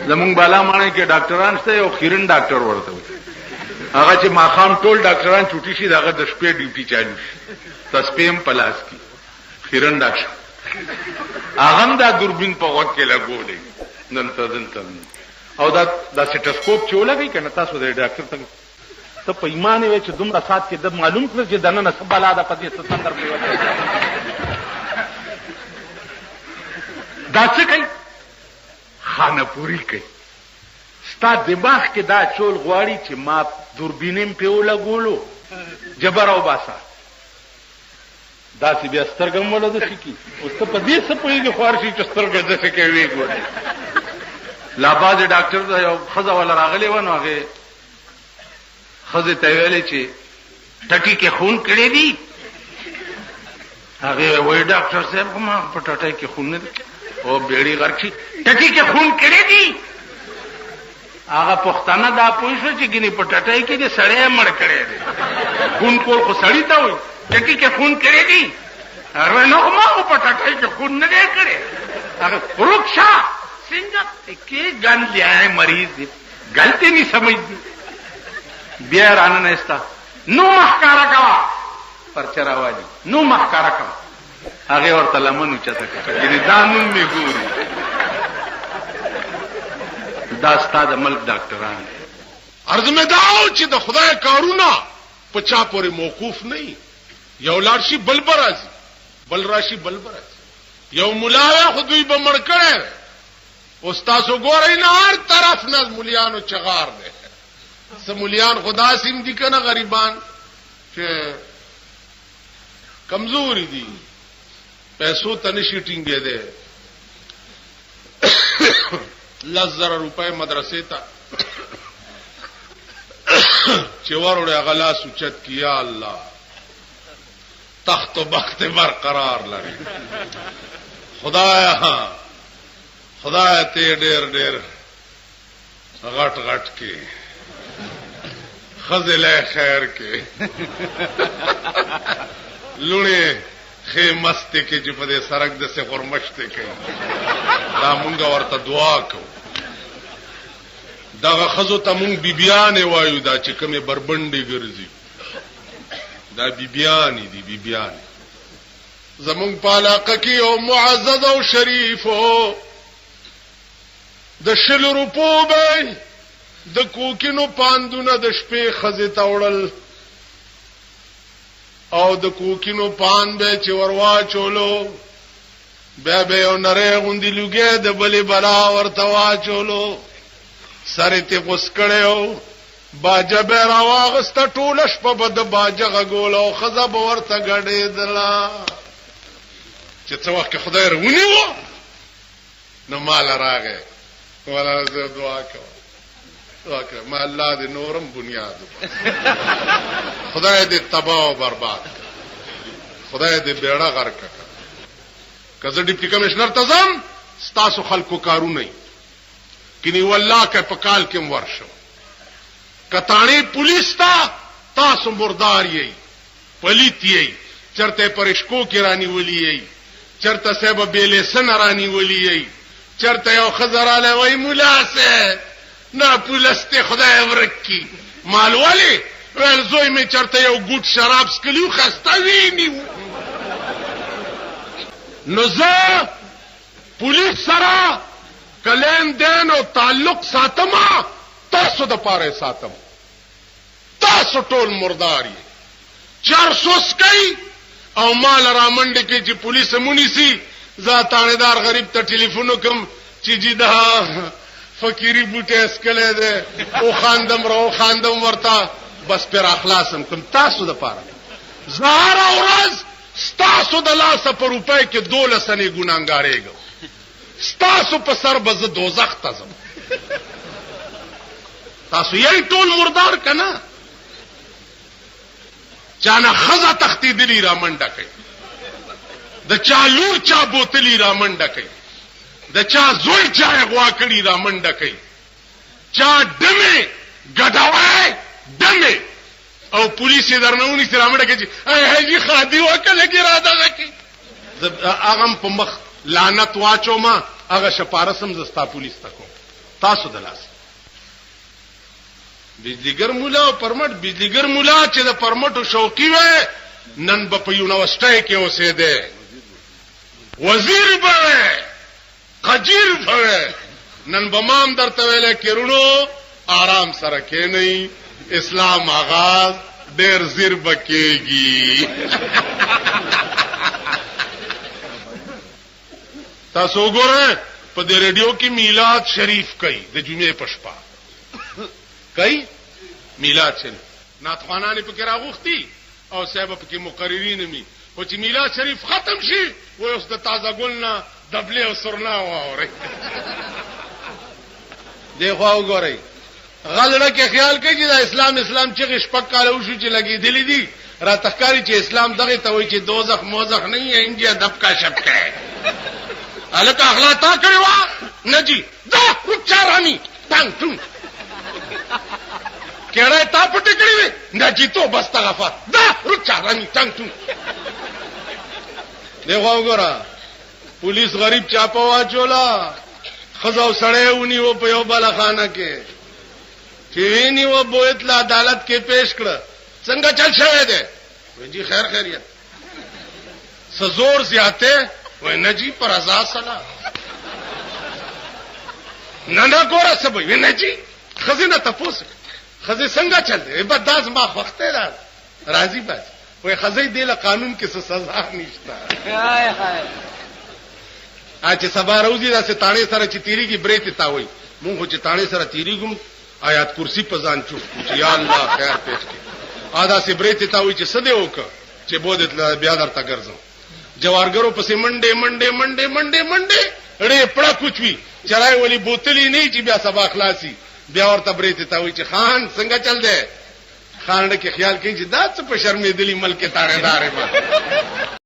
زمونږ بالا مانه کې ډاکټران شته یو خیرن ډاکټر ورته وي هغه چې ماخام ټول ډاکټران چوټي شي داغه د شپې ډیوټي چالو شي تسپیم پلاس کی خیرن ډاکټر هغه دا دوربین په وخت کې لګولې دلته او دا سټسکوپ چې ولګي کنه تاسو د ډاکټر ته په ایمان وي چې دومره سات کې د معلوم کړ چې دنه نه سباله د پدې ستندر په وته دا څه کوي خانه پوری کوي ستا دماغ کې دا چول غواړي چې ما دوربینم په ولګولو جبر او باسا دا چې بیا سترګم ولده شي کی اوس ته په دې څه پوهیږي خوارشي چې سترګې د څه کوي ګوري لا باز ډاکټر دا یو خزه ولا راغلی ونه هغه خزه ته ویلې چې ټکی کې خون کړی دی هغه وای ډاکټر صاحب ما په ټټای کې خون نه او بیړی غرچی ټکی کې خون کړی دی هغه پښتانه دا پوښتنه چې ګني په ټټای کې دې سړی مړ کړی دی خون کول خو سړی ته وای ټکی کې خون کړی دی هغه نو ما په ټټای کې خون نه دی کړی هغه ورکشا څنګه کې ګان لیاي مریض دی غلطی نه سمجھدي بیا رانه نهستا نو محکارا کا پرچرا والی نو محکارا کا هغه ورته لمنو چته کړه یعنی دا نوم می ګوري دا ستاد ملک ډاکټران عرض مې داو چې د خدای کارونه په چا پورې موقوف نه یو لارشي بل برازي بل راشي بل برازي یو مولا خدوی به مړ کړي استاد وګورئ نه هر طرف نه مولیانو چغار دي سمولیان خدا سیم دي کنه غریبان چې کمزوري دي پیسو تنشي ټینګې ده 10,000 روپے مدرسې ته چې وروړې غلا سوچت کیا الله تخت و بخت برقرار لري خدای ته ډېر غټ کې خزله خیر کې لونه خې مسته کې چې په دې سرک د څه غرمشته کې دا مونږ ورته دعا کوو دا خزو ته مونږ بیبيانې وایو دا چې کومه بربندې ګرځي دا بیبيانې دي بیبيانې زمونږ پالاقه کې او معزز او شریف د 100 روپو به د کوکینو پاندونه د شپې خزه تاوړل او د کوکینو پان به چې وروا چولو بیا به یو نری غوندي لوګي د بلې بلا ورته واچولو سره ته غوس کړو باجه به راواغسته ټوله شپه به د باجه غول او خزه به ورته غړېدلا چې څو وخت خدای رونیو نو مال راغې ولا زه دعا کوم ما الله دې نورم بنیاد خدای دې تباہ او برباد خدای دې بیړه غرق کړه کزه ډیپټي کمشنر تزم ستاسو خلکو کارو نه کینی والله که په کال کې ورشو کتاڼي پولیس تاسو مردار یې پلیت یې چرته پرشکو کې رانی ولي یې چرته سبب بیلې سن رانی ولي یې چرته یو خزراله وای مولا سه نه پولسته خدای ورکی مال والی ول زوی می چرته یو ګوټ شراب سکلیو خسته ویني نو زه پولیس سره کلین دین او تعلق ساتما تاسو د پاره ساتم تاسو ټول مرداري 400 کوي او مال را منډه کې چې پولیس مونږ سي ذاتانیدار غریب ته ټلیفون کوم چې جدا فقيري بوټه اسکله ده او خاندم ورتا بس پر اخلاصم کوم تاسو د پاره زهر اورز تاسو د لاسه پر روپای کې 12 سنې ګناګارېګو تاسو په سر بز دوزخ تزم تاسو یې ټول مردار کنا چانه خزه تختی دلی را منډه کوي د چا لور چا بوتلی را منډه کوي د چا زوی چا غوا کړی را منډه کوي چا دمه ګډاوي دمه او پولیس درنونی سره منډه کوي هغه خادي وکړه کی را ده کوي هغه په مخ لعنت واچو ما هغه شپارسم زستا پولیس تکو تاسو دلاس بجلیګر مولا او پرمټ بجلیګر مولا چې د پرمټو شوقي وي نن په یونیورسيټي کې اوسېده وزیر به قجیر به نن بمام درته ویل کېرونو آرام سره کېنئ اسلام آغاز ډېر زیر بکېږي تاسو وګورئ په دې ریډیو کې میلاد شریف کوي د جمعې په شپه کوي میلاد شریف ناتخوانان پکې راغوختي او صاحب پکې مقررین می او چې میلاد شریف ختم شي وای اوس د تازه ګلنا دبلې او سرنا واوري دیخوا وګورئ غلړه کې خیال کوي چې د اسلام چې شپک کاله وشو چې لګي دي دي را تخکاری چې اسلام دغه ته وایي چې دوزخ موزخ نه یې انډیا دبکا شپکه الک اخلاق تا کړی وا نجی دا رچارانی تنگ تون کړه تا پټ کړی وې نجی تو بس تغفر دا رچارانی تنگ تون دیخوا وګوره پولیس غریب چاپا واچولا خزاو سړی ونیو په یو بالاخانه کې چې ویني و بویت لا عدالت کې پیش کړ څنګه چل شوی دی وای جی خیر خیریت سزور زیاته وای نه جی پر رضا سلام نه ګوره څه وای نه جی خزینه تاسو خزې څنګه چل دی به داس ما وخته را راضی بس وای خزې دی له قانون کې څه سزا نشته هاي هاي اچ سبا روزي دا ستانه سره چې تیریږي بریته تا وای مونږ چې تانه سره تیریږم آیات کرسی په ځان چوف یا الله خیر پېښ کړي ادا سي بریته تا وای چې سده وک چې بودت بیا درته ګرځم جوارګرو پسې منډه اړې پړه کوچوي چرای ولی بوتلی نه چې بیا سبا خلاصي بیا ورته بریته تا وای چې خان څنګه چل دی خان دې خیال کوي چې دا څه په شرمې دلی ملک تاړه دارې ما